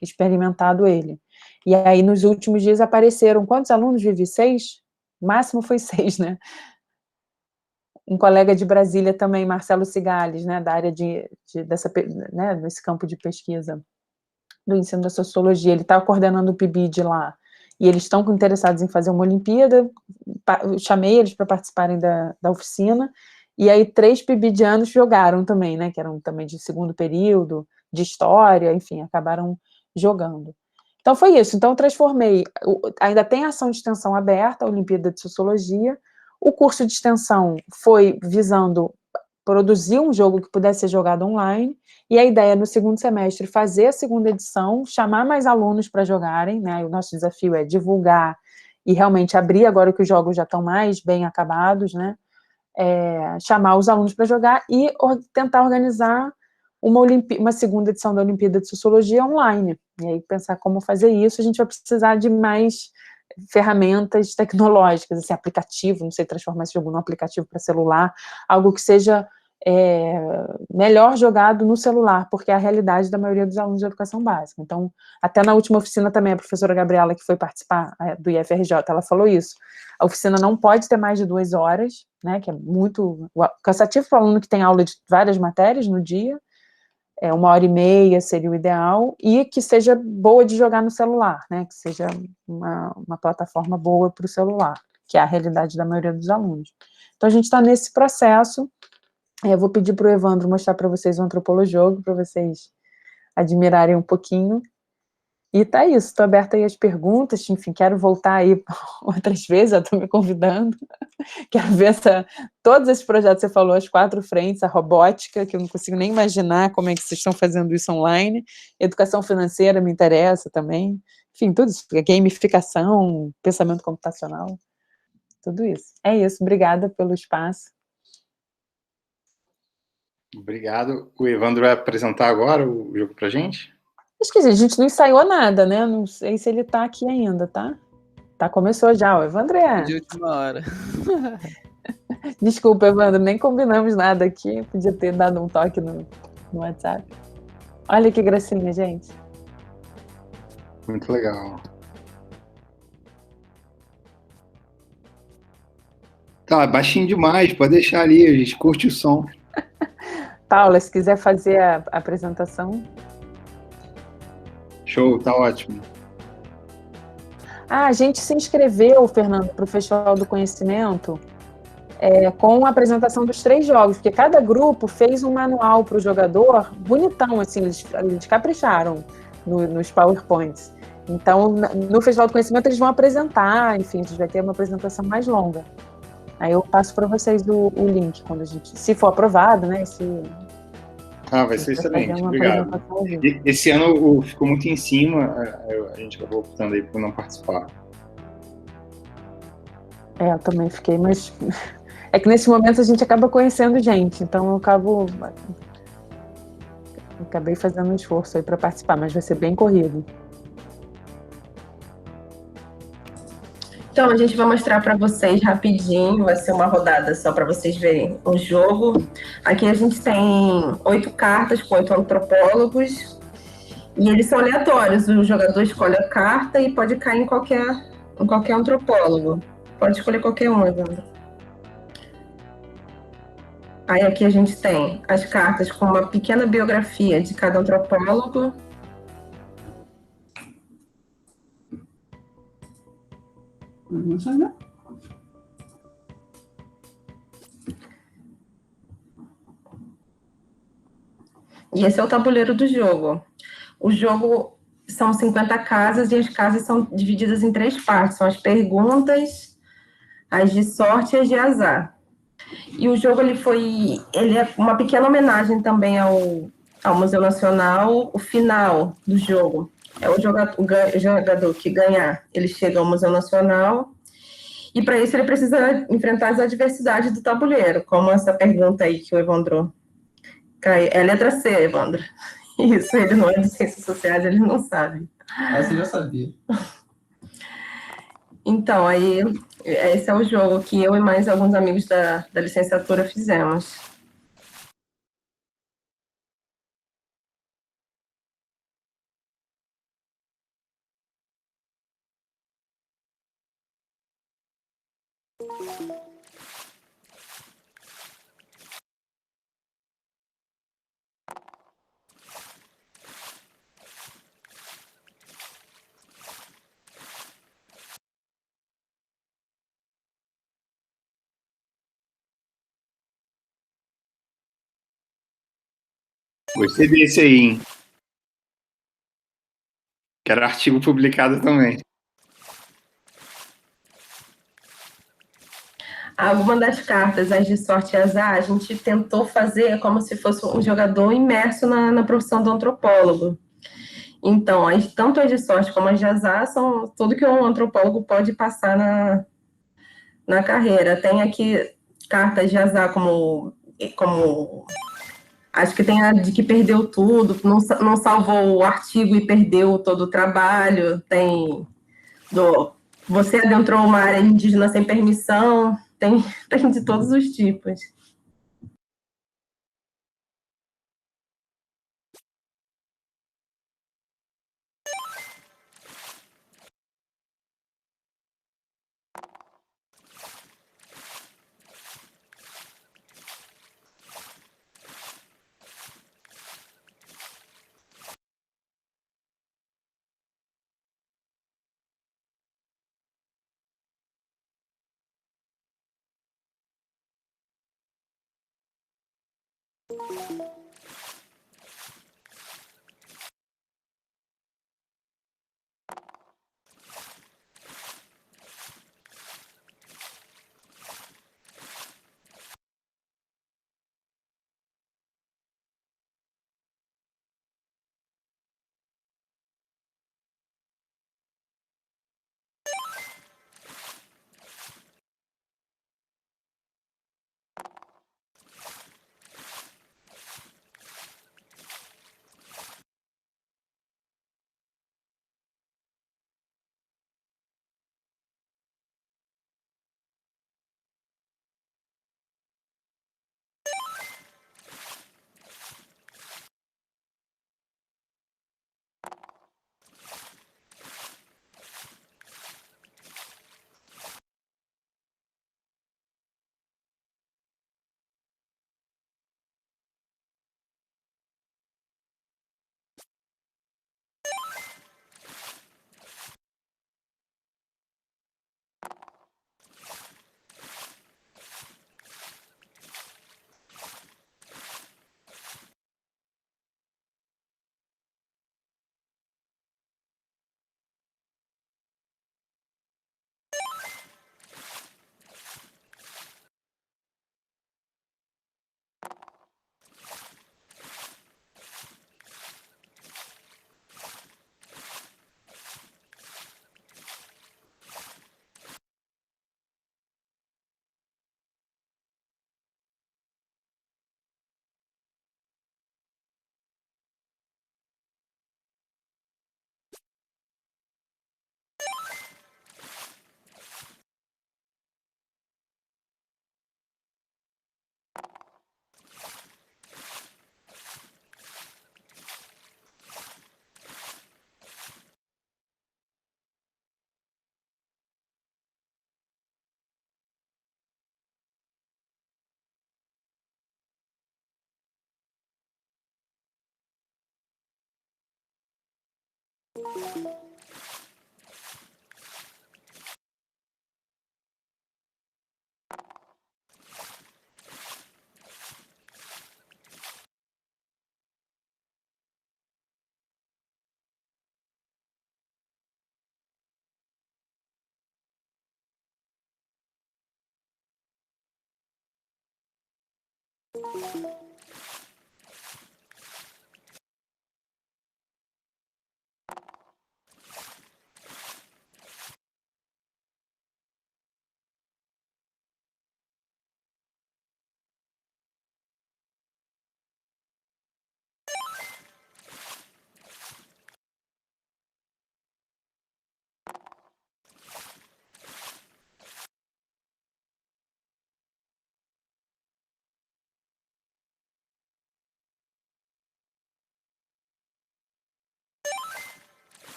Speaker 2: experimentado ele. E aí, nos últimos dias, apareceram, quantos alunos, Vivi? 6? O máximo foi 6, né? Um colega de Brasília também, Marcelo Cigales, né, da área desse campo de pesquisa do ensino da sociologia, ele está coordenando o PIBID lá, e eles estão interessados em fazer uma Olimpíada, chamei eles para participarem da oficina, e aí 3 PIBIdianos jogaram também, né, que eram também de segundo período, de história, enfim, acabaram jogando. Então foi isso, então eu transformei, ainda tem ação de extensão aberta, a Olimpíada de Sociologia, o curso de extensão foi visando produzir um jogo que pudesse ser jogado online, e a ideia no segundo semestre fazer a 2ª edição, chamar mais alunos para jogarem, né, o nosso desafio é divulgar e realmente abrir, agora que os jogos já estão mais bem acabados, né, chamar os alunos para jogar e tentar organizar uma 2ª edição da Olimpíada de Sociologia online, e aí pensar como fazer isso, a gente vai precisar de mais ferramentas tecnológicas, assim, aplicativo, não sei, transformar esse jogo num aplicativo para celular, algo que seja melhor jogado no celular, porque é a realidade da maioria dos alunos de educação básica. Então, até na última oficina também, a professora Gabriela, que foi participar do IFRJ, ela falou isso, a oficina não pode ter mais de 2 horas, né, que é muito cansativo para o aluno que tem aula de várias matérias no dia, 1h30 seria o ideal, e que seja boa de jogar no celular, né, que seja uma plataforma boa para o celular, que é a realidade da maioria dos alunos. Então, a gente está nesse processo. Eu vou pedir para o Evandro mostrar para vocês o Antropolojogo, para vocês admirarem um pouquinho. E tá isso, estou aberta aí às perguntas, enfim, quero voltar aí outras vezes, já estou me convidando. Quero ver todos esses projetos que você falou, as 4 frentes, a robótica, que eu não consigo nem imaginar como é que vocês estão fazendo isso online, educação financeira me interessa também, enfim, tudo isso, gamificação, pensamento computacional, tudo isso. É isso, obrigada pelo espaço.
Speaker 1: Obrigado. O Evandro vai apresentar agora o jogo pra gente?
Speaker 2: Esqueci, a gente não ensaiou nada, né? Não sei se ele está aqui ainda, tá? Tá, começou já, o Evandro é...
Speaker 10: De última hora.
Speaker 2: Desculpa, Evandro, nem combinamos nada aqui, podia ter dado um toque no WhatsApp. Olha que gracinha, gente.
Speaker 1: Muito legal. Tá, baixinho demais, pode deixar ali, a gente curte o som.
Speaker 2: Paula, se quiser fazer a apresentação.
Speaker 1: Show, tá ótimo.
Speaker 2: A gente se inscreveu, Fernando, para o Festival do Conhecimento com a apresentação dos 3 jogos, porque cada grupo fez um manual para o jogador, bonitão, assim, eles capricharam nos PowerPoints. Então, no Festival do Conhecimento, eles vão apresentar, enfim, a gente vai ter uma apresentação mais longa. Aí eu passo para vocês o link, quando se for aprovado, né?
Speaker 1: Vai ser excelente, obrigado. Esse ano ficou muito em cima, a gente acabou optando aí por não participar.
Speaker 2: Eu também fiquei, mas é que nesse momento a gente acaba conhecendo gente, então eu acabei fazendo um esforço aí para participar, mas vai ser bem corrido.
Speaker 3: Então, a gente vai mostrar para vocês rapidinho, vai ser uma rodada só para vocês verem o jogo. Aqui a gente tem 8 cartas com 8 antropólogos, e eles são aleatórios, o jogador escolhe a carta e pode cair em qualquer antropólogo. Pode escolher qualquer um, Evandro. Aí aqui a gente tem as cartas com uma pequena biografia de cada antropólogo. E esse é o tabuleiro do jogo. O jogo são 50 casas e as casas são divididas em 3 partes. São as perguntas, as de sorte e as de azar. E o jogo ele é uma pequena homenagem também ao Museu Nacional. O final do jogo é o jogador que ganhar, ele chega ao Museu Nacional, e para isso ele precisa enfrentar as adversidades do tabuleiro, como essa pergunta aí que o Evandro cai. É a letra C, Evandro. Isso, ele não é de Ciências Sociais, ele não sabe.
Speaker 10: Essa eu já sabia.
Speaker 3: Então, aí, esse é o jogo que eu e mais alguns amigos da licenciatura fizemos.
Speaker 1: Gostei desse aí, hein? Quero artigo publicado também.
Speaker 3: Algumas das cartas, as de sorte e azar, a gente tentou fazer como se fosse um jogador imerso na profissão do antropólogo. Então, tanto as de sorte como as de azar são tudo que um antropólogo pode passar na carreira. Tem aqui cartas de azar como acho que tem a de que perdeu tudo, não salvou o artigo e perdeu todo o trabalho. Tem você adentrou uma área indígena sem permissão. Tem de todos os tipos.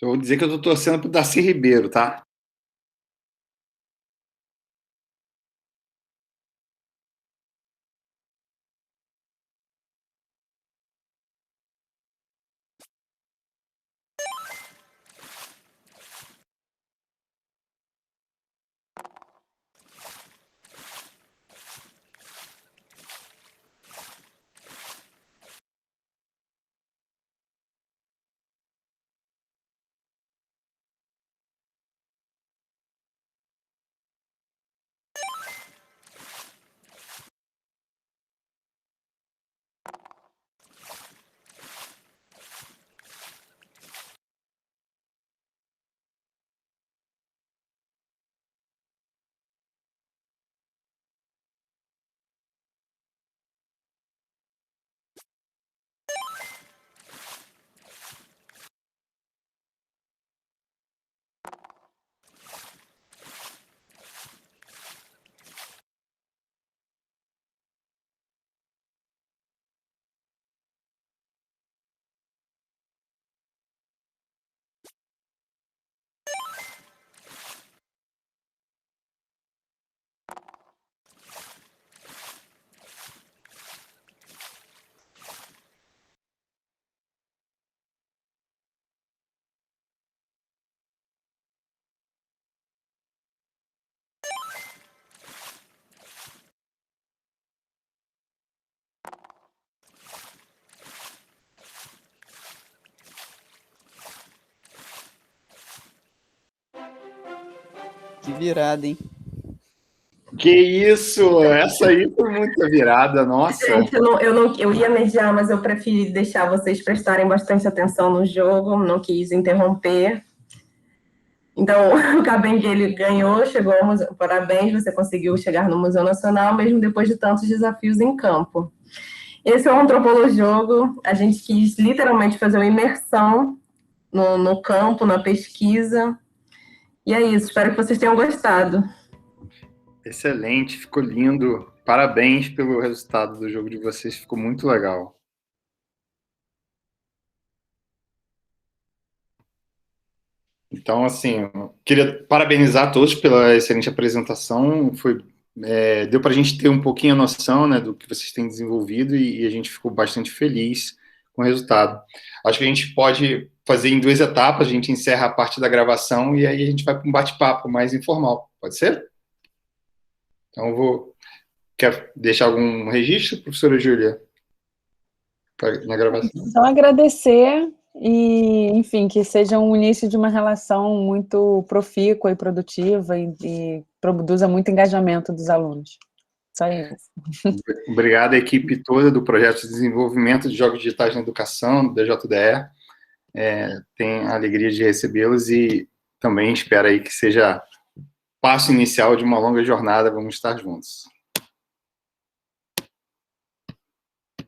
Speaker 1: Eu vou dizer que eu estou torcendo para o Darcy Ribeiro, tá?
Speaker 10: Que virada, hein?
Speaker 1: Que isso! Essa aí foi muita virada, nossa.
Speaker 11: Gente, eu ia mediar, mas eu preferi deixar vocês prestarem bastante atenção no jogo, não quis interromper. Então, o Cabengue, ele ganhou, chegou ao museu. Parabéns, você conseguiu chegar no Museu Nacional, mesmo depois de tantos desafios em campo. Esse é o Antropolojogo, a gente quis literalmente fazer uma imersão no campo, na pesquisa. E é isso, espero que vocês tenham gostado.
Speaker 1: Excelente, ficou lindo. Parabéns pelo resultado do jogo de vocês, ficou muito legal. Então, assim, eu queria parabenizar a todos pela excelente apresentação. Deu para a gente ter um pouquinho a noção, né, do que vocês têm desenvolvido e a gente ficou bastante feliz com o resultado. Acho que a gente pode fazer em 2 etapas, a gente encerra a parte da gravação e aí a gente vai para um bate-papo mais informal. Pode ser? Então, quer deixar algum registro, professora Júlia, na gravação?
Speaker 2: Então, agradecer e, enfim, que seja um início de uma relação muito profícua e produtiva e produza muito engajamento dos alunos. Só isso.
Speaker 1: Obrigado à equipe toda do Projeto de Desenvolvimento de Jogos Digitais na Educação, do DJDE. Tenho a alegria de recebê-los e também espero aí que seja o passo inicial de uma longa jornada. Vamos estar juntos.